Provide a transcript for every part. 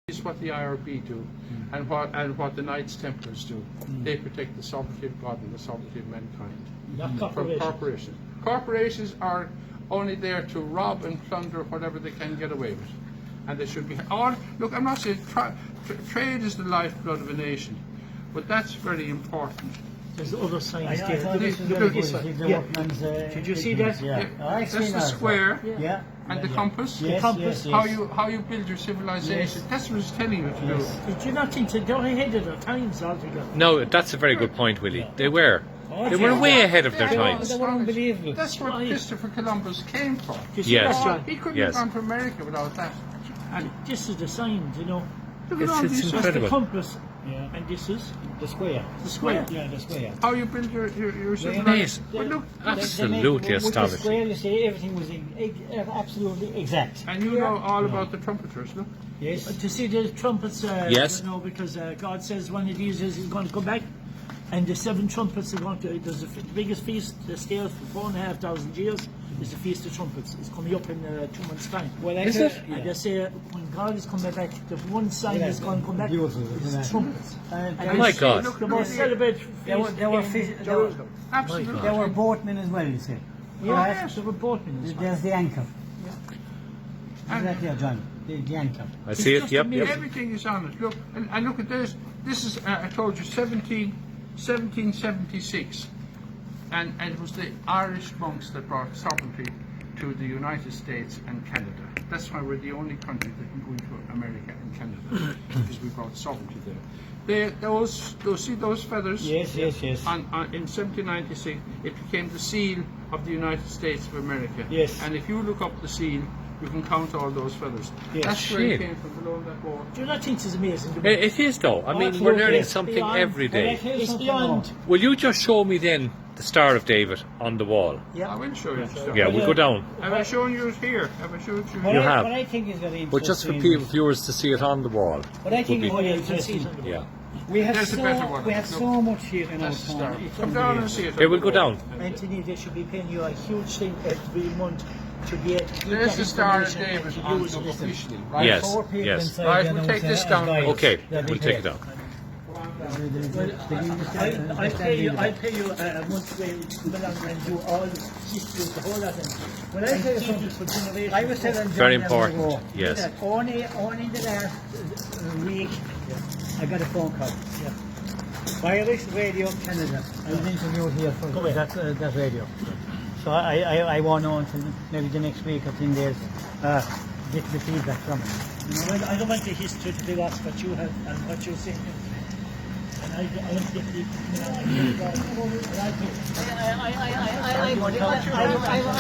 Is what the IRB do, and what the Knights Templars do. They protect the sovereignty of God and the sovereignty of mankind from corporations. Corporations are only there to rob and plunder whatever they can get away with, and they should be. Look, I'm not saying trade is the lifeblood of a nation, but that's very important. There's other signs there. Did you see that? Yeah. That's the square. Yeah. And the compass. Yes, compass. How you build your civilization. That's what it's telling you to do. Did you not think that they were ahead of their times altogether? No, that's a very good point, Willie. They were. They were way ahead of their times. They were unbelievable. That's what Christopher Columbus came for. Yes. He couldn't have gone to America without that. And this is the signs, you know. Look at all It's these. That's the incredible. compass. And this is The square. the square. Yeah, the square. How you build your civilization. Amazing. But look, Absolutely with the astonishing. square, you see, everything was absolutely exact. and you know all about the trumpeters, look. Yes. To see the trumpets, Yes. you know, because God says one of these is going to come back, and the 7 trumpets are going to. There's the biggest feast, the scale for 4,500 years is the Feast of Trumpets. It's coming up in 2 months' time. Well, Is it? And they say when God is coming back, the one sign that's going to come back Beautiful, is isn't it? trumpets. And My God. The most celebrated There were- feast there were in fish- there Jerusalem. Absolutely. there were boatmen as well, you see. Yes, the reporting is There's the anchor. And Is that there, John? The anchor. I see it. just Yep. amazing. Yep. everything is on it. Look, and look at this. This is, I told you, 1776. And it was the Irish monks that brought sovereignty to the United States and Canada. That's why we're the only country that can go into America and Canada, because we brought sovereignty there. See those feathers? Yes. In 1796, it became the seal of the United States of America. Yes. And if you look up the seal, you can count all those feathers. Yes. That's where it Shit. came from, below that wall. Do you not think this is amazing? It is though. I mean, we're learning something every day. It's beyond. Will you just show me then the Star of David on the wall? I will show you. Yeah, we'll go down. Have I shown you it here? Have I showed you? You have. What I think is very interesting. But just for people, viewers to see it on the wall. What I think would is be- very You can see interesting. it. Yeah. We have There's a better one. so much here in our That's the star. town. It's Come down and see unbelievable. it. It will go down. Anthony, they should be paying you a huge thing every month to get. There's the Star of information and David to on use the it. officially, right? Yes. 4 people yes. inside Right, there we'll now take as this as down. guides. Okay, They'll be we'll take paid. it down. I pay you a month's wage to come along and do all the history of the whole lot. Well, I tell you keep something. it for generations. I was telling John Very the other important, ago, yes. that only in the last week, I got a phone call. Irish Radio Canada. I was interviewed here for that radio. So I won't know until maybe the next week or 10 days get the feedback from it. Well, I don't want the history to be lost, what you have and what you're saying. And I want to get the.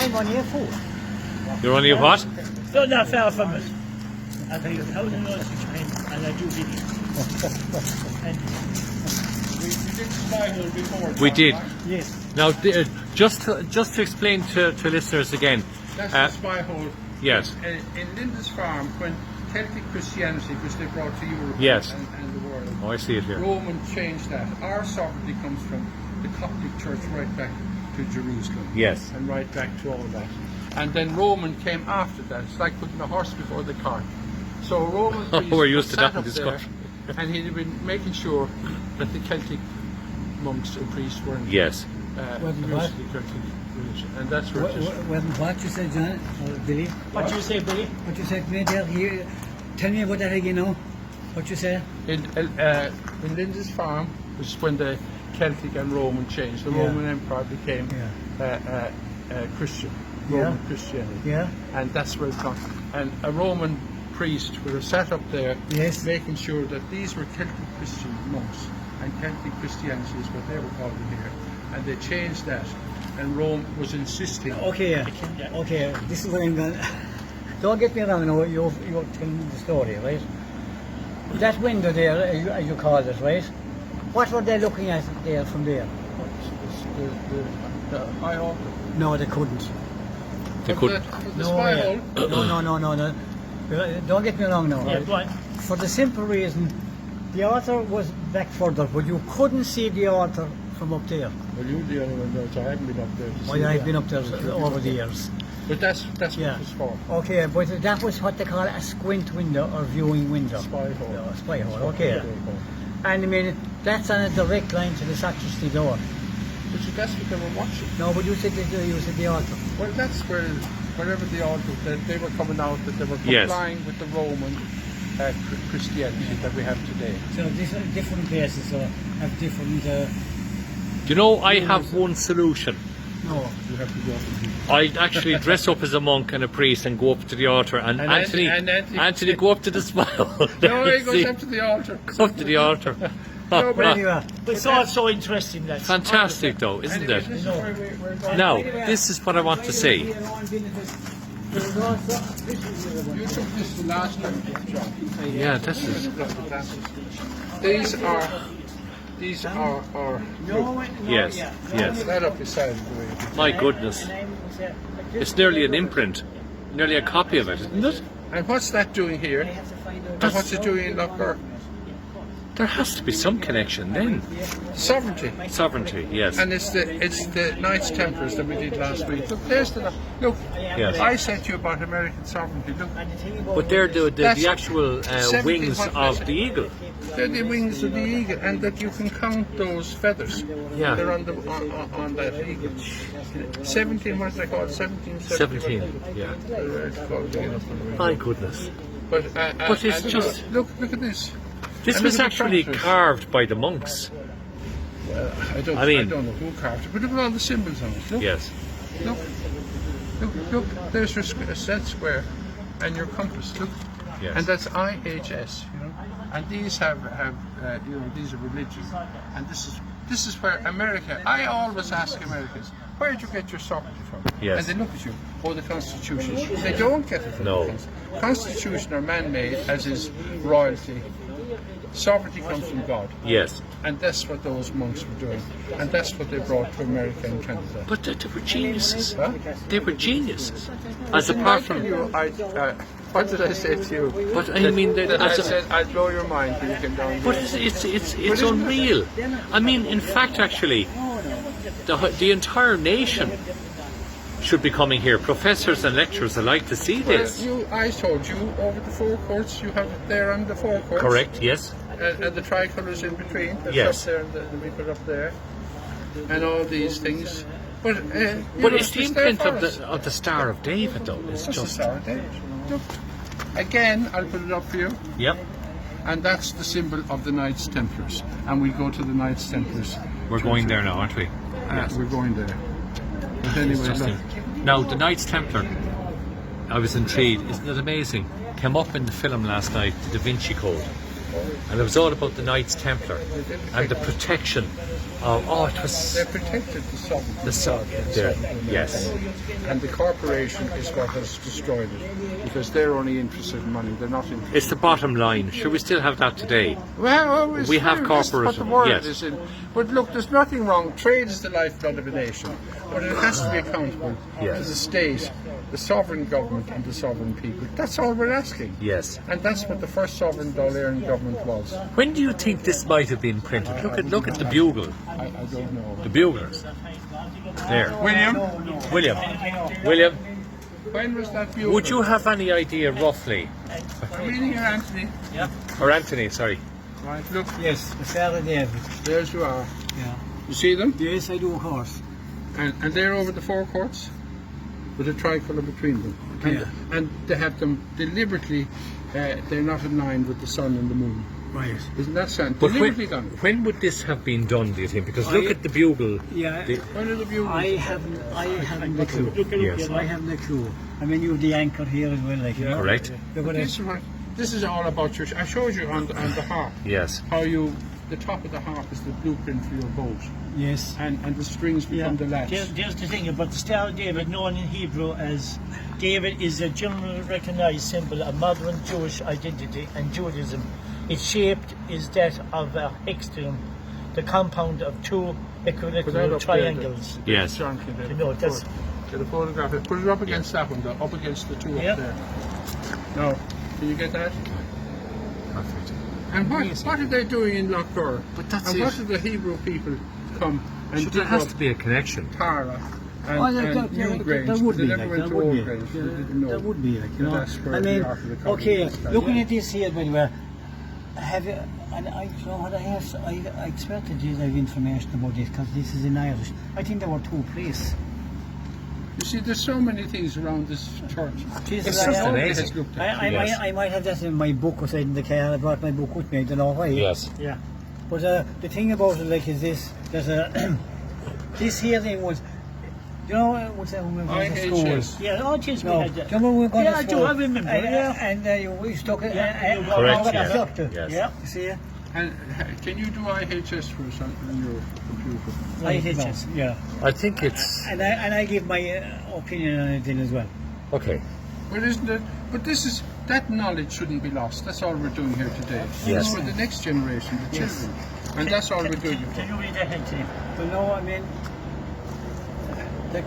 I'm only a fool. You're only a what? No, not far from it. I'll tell you 1,000 euros each time, and I do videos. And We did spy hole before. We did. Yes. Now, just to explain to listeners again. That's the spy hole. Yes. In Lindisfarne, when Celtic Christianity, which they brought to Europe Yes. and the world, Oh, I see it here. Roman changed that. Our sovereignty comes from the Coptic Church right back to Jerusalem. Yes. And right back to all that. And then Roman came after that. It's like putting a horse before the cart. So Roman priests We're used to sat that in up this there, country. and he'd been making sure that the Celtic monks and priests weren't Yes. used what? to the Celtic religion. And that's where it is. What you said, John, or Billy? what you say, Billy? What you said to me there? Tell me about that again now. What you said? In Lindisfarne, which is when the Celtic and Roman changed, the Yeah. Roman Empire became Christian, Roman Christianity. Yeah. And that's where it comes. And a Roman priest would have sat up there, Yes. making sure that these were Celtic Christian monks, and Celtic Christianity is what they were called in here. And they changed that, and Rome was insisting. Okay, okay. This is what I'm going. Don't get me wrong. Now you're telling the story, right? That window there, as you call it, right? What were they looking at there from there? The high altar. No, they couldn't. They But could. the No spy way. hole. No. Don't get me wrong now. Yeah, right? go on. For the simple reason, the altar was back further, but you couldn't see the altar from up there. Well, you're the only one there, so I haven't been up there. To see Well, I've that. been up there over the years. But that's what it's for. Okay, but that was what they call a squint window or viewing window. Spy hole. No, spy hole, okay. Spy hole. And I mean, that's on a direct line to the sacristy door. But that's what they were watching. No, but you said the altar. Well, that's wherever the altar, that they were coming out, that they were Yes. complying with the Roman Christianity that we have today. So different places have different. You know, I have one solution. No. You have to go up and I'd actually dress up as a monk and a priest and go up to the altar, and Anthony go up to the smile. No, he goes up to the altar. Go up to the altar. No, but Anyway, But it's all so interesting. That's Fantastic, though, isn't anyway, it? this is where we're going. Now, this is what I want to say. You took this last time, John. Yeah, this is. These are Yes, yes. right up beside the way. My goodness. It's nearly an imprint. Nearly a copy of it, isn't it? And what's that doing here? And what's it doing in Lochburn? There has to be some connection then. Sovereignty. Sovereignty, yes. And it's the Knights Templars that we did last week. Look, there's the look. Yes. I said to you about American sovereignty. Look, But they're the That's actual 70 wings what of was the it? eagle. they're the wings of the eagle, and that you can count those feathers. Yeah. They're on that eagle. 17. What is that called? 17. 17, yeah. It's called again up on the way. My goodness. But it's and just- look at this. This And was look at the actually tractors. carved by the monks. I don't know who carved it, but look at all the symbols on it. Look, Yes. look. There's your set square and your compass. Look, Yes. and that's IHS. You know, and these have these are religions, and this is where America. I always ask Americans, where did you get your sovereignty from? Yes. And they look at you, the Constitution. They don't get it from No. the Constitution are man-made, as is royalty. Sovereignty comes from God. Yes. And that's what those monks were doing. And that's what they brought to America and Canada. But they were geniuses. Huh? They were geniuses. As apart from. What did I say to you? But I mean, I said I'd blow your mind when you came down But here. it's unreal. I mean, in fact, actually, the entire nation should be coming here. Professors and lecturers alike to see this. I told you over the forecourts, you have it there on the forecourts. Correct, yes. And the tricolours in between. That's Yes. up there, and we put up there. And all these things. But It's the imprint of the Star of David, though. It's Just a just. Star of David. Look. Again, I'll put it up for you. Yep. And that's the symbol of the Knights Templars. And we go to the Knights Templars. We're going there now, aren't we? We're going there. But anyway, Interesting. look. Now, the Knights Templar, I was intrigued. Isn't it amazing? Came up in the film last night, the Da Vinci Code. And it was all about the Knights Templar and the protection of. Oh, it was. They protected the sovereignty. Yes. And the corporation is what has destroyed it. Because they're only interested in money. They're not interested. It's the bottom line. Should we still have that today? Well, it's We have true, that's what the corporatism, world yes. is in. But look, there's nothing wrong. Trade is the lifeblood of a nation. But it has to be accountable to Yes. the state, the sovereign government and the sovereign people. That's all we're asking. Yes. And that's what the first sovereign Dáil government was. When do you think this might have been printed? Look at the bugle. I don't know. The buglers. There. William, When was that bugle? would you have any idea roughly? I'm reading here, Anthony. Or Anthony, sorry. Right, look, Yes, the Star of David. there's you are. Yeah. You see them? Yes, I do, of course. And they're over the forecourts with a tricolour between them. Yeah. And they have them deliberately, they're not aligned with the sun and the moon. Right. Isn't that sound? But Deliberately done. when would this have been done, do you think? Because look at the bugle. Yeah. When are the bugles? I haven't a clue. Yes. I haven't a clue. I mean, you have the anchor here as well, like, you know. Correct? Look at This it. one, this is all about your. I showed you on the harp Yes. how the top of the harp is the blueprint for your boat, Yes. and the strings become the latch. There's the thing about the Star of David, known in Hebrew as David, is a generally recognized symbol of modern Jewish identity and Judaism. Its shape is that of a hexagon, the compound of two Put that equilateral up there, triangles. Yes. John, can You know, that's- get a photograph. Put it up against that one, though, up against the two Yeah. up there. No, can you get that? Perfect. And what are they doing in Lochburn? But that's and it. what do the Hebrew people come and So dig there has up to be a connection. Tara and, Oh, and new grains. there would They be, never like, went there to would old be. grains. They didn't know. There would be, like, you know. That's where I they mean, are for the common okay, lifestyle. looking at this here, by the way, have you, and I, you know what, I expected you to have information about this, because this is in Irish. I think there were 2 priests. You see, there's so many things around this church. Jesus, It's just I- amazing. I might have that in my book or in the car. I brought my book with me. I don't know why. Yes. Yeah. But the thing about it, like, is this: there's a this here thing was, you know, what's that when we were going to school? IHS. Yeah, oh, jeez, we No, had do you that. remember when we were going Yeah, to I school? do, I remember, And we stuck it. Yeah, Correct, got a yeah. doctor. Yes. Yeah. You see? And can you do IHS for us on your computer? IHS. Yeah. I think it's And I give my opinion on it then as well. okay. But isn't it? But this is that knowledge shouldn't be lost. That's all we're doing here today. Yes. It's for the next generation, the Yes. children, and that's all we're doing it for. Can you read ahead to him? But no, I mean, the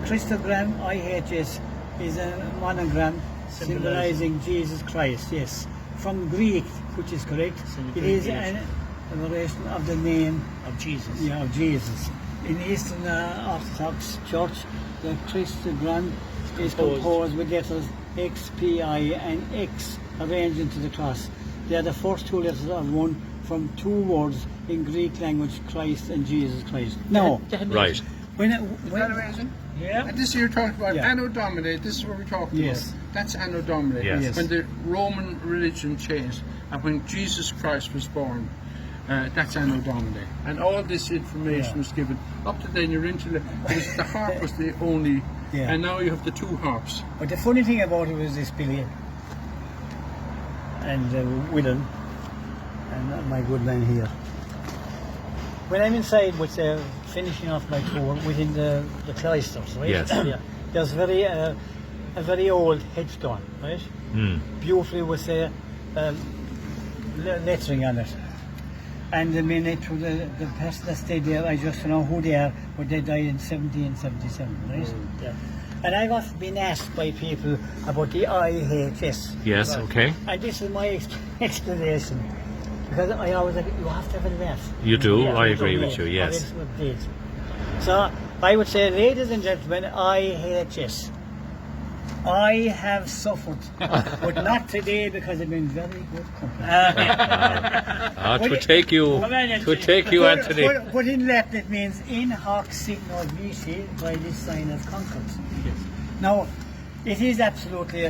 Christogram IHS is a monogram symbolizing Jesus Christ, yes. From Greek, which is correct, it is an variation of the name Of Jesus. of Jesus. In Eastern Orthodox Church, the Christogram is composed with letters X, P, I, and X arranged into the cross. They are the first 2 letters of one from 2 words in Greek language, Christ and Jesus Christ. No, Right. when Isn't that amazing? Yeah. And this you're talking about Yeah. Anno Domini. This is what we're talking Yes. about. That's Anno Domini. Yes. When the Roman religion changed, and when Jesus Christ was born, that's Anno Domini. And all this information Yeah. was given up to then. You're into the harp was the only, Yeah. and now you have the 2 harps. But the funny thing about it was this, Billy and Willen and my good man here. When I'm inside with finishing off my tour within the cloisters, right? Yes. Yeah. There's a very old headstone, right? Mm. Beautifully with lettering on it. And the minute to the person that stayed there, I just don't know who they are, but they died in 1777, right? Yeah. And I've often been asked by people about the IHS. Yes. Okay. And this is my explanation. Because I always like, you have to have a laugh. You do. Yeah, I you agree do, with you. yeah. Yes. Please. So I would say, ladies and gentlemen, IHS. I have suffered, but not today because I've been very good company. To take you, Anthony. But in Latin it means in hoc signo vici, by this sign of concord. Now, it is absolutely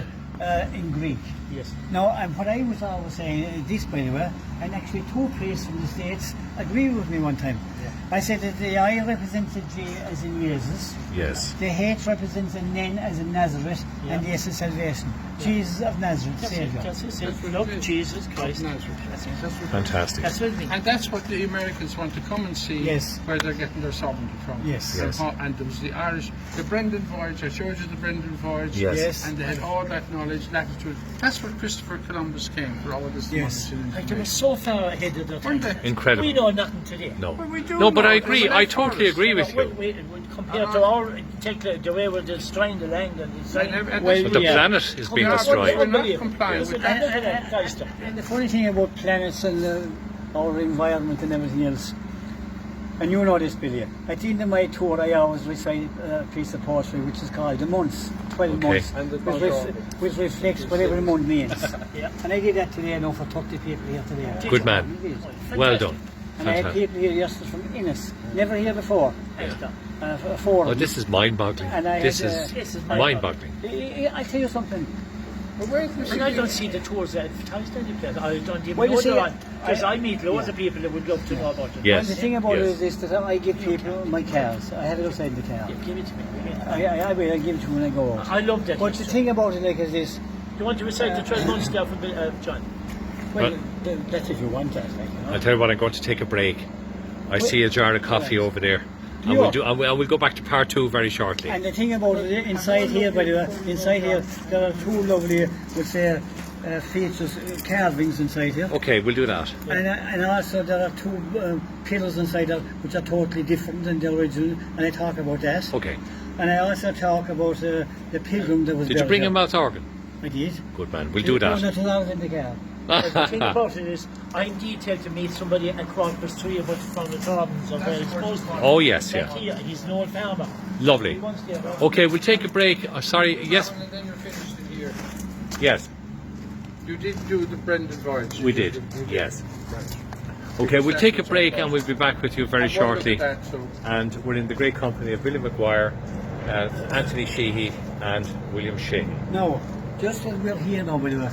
in Greek. Yes. Now, and what I was always saying, this by the way, and actually 2 priests from the States agreed with me one time. I said that the I represents the J as in Jesus, Yes. the H represents an N as in Nazareth, and the S is salvation. Jesus of Nazareth, Saviour. That's it. Love Jesus Christ. Nazareth. That's it. Fantastic. That's what I mean. And that's what the Americans want to come and see, Yes. where they're getting their sovereignty from. Yes. Yes. And there was the Irish, the Brendan voyage. I showed you the Brendan voyage. Yes. Yes. And they had all that knowledge, latitude. That's where Christopher Columbus came for all of this Yes. knowledge and Like, they were information. so far ahead of their time. Weren't they? Incredible. We know nothing today. No. Well, we do No, but know. I agree. There's I an totally forest. agree with you. Compared to our, take the way we're destroying the land and destroying But the Yeah. planet is being Yeah, destroyed. we're not complying Yes. with that. And the funny thing about planets and our environment and everything else, and you know this, Billy, at the end of my tour I always recite a piece of poetry which is called The Months, 12 Okay. months, And the which reflects what every month means. Yeah. And I did that today, I know, for 30 people here today. Good man. Well done. And I had Fantastic. people here yesterday from Innis, never here before. Four. Oh, this is mind-boggling. And I This had, is This is mind-boggling. I'll tell you something. But where is And I don't see the tours advertised anywhere. I don't even Well, you know see, they're on. Because I- I meet loads of people that would love to know about it. Yes. And the thing about yes. it is this, that I give people my cars. I have it outside the car. Yeah, give it to me. I will. I give it to you when I go out. I love that. But the thing about it, like, is this. You want to recite the 12 months there for John? Well, Well- that's if you want that, like, you know. I'll tell you what, I'm going to take a break. I see a jar of coffee over there. And Yeah. we'll go back to part 2 very shortly. And the thing about it, inside here, by the way, inside here, there are 2 lovely, would say, features, carvings inside here. Okay, we'll do that. And also there are 2 pillars inside there which are totally different than the original, and I talk about that. Okay. And I also talk about the pilgrim that was Did you buried bring a there. mouth organ? I did. Good man. We'll do that. No, not allowed in the car. But the thing about it is, I'm detailed to meet somebody at Crockford's 3 of us from the Torbans of where it's supposed to be. Oh, yes, yeah. Like he's an old farmer. Lovely. Okay, we'll take a break. Sorry, yes, And then you're finished in here. yes, You did do the Brendan voyage. we did. Yes. Right. Okay, we'll take a break and we'll be back with you very And we'll look shortly. at that, so- And we're in the great company of Billy McGuire, Anthony Sheehy, and William Sheehy. No, just as we're here now, by the way.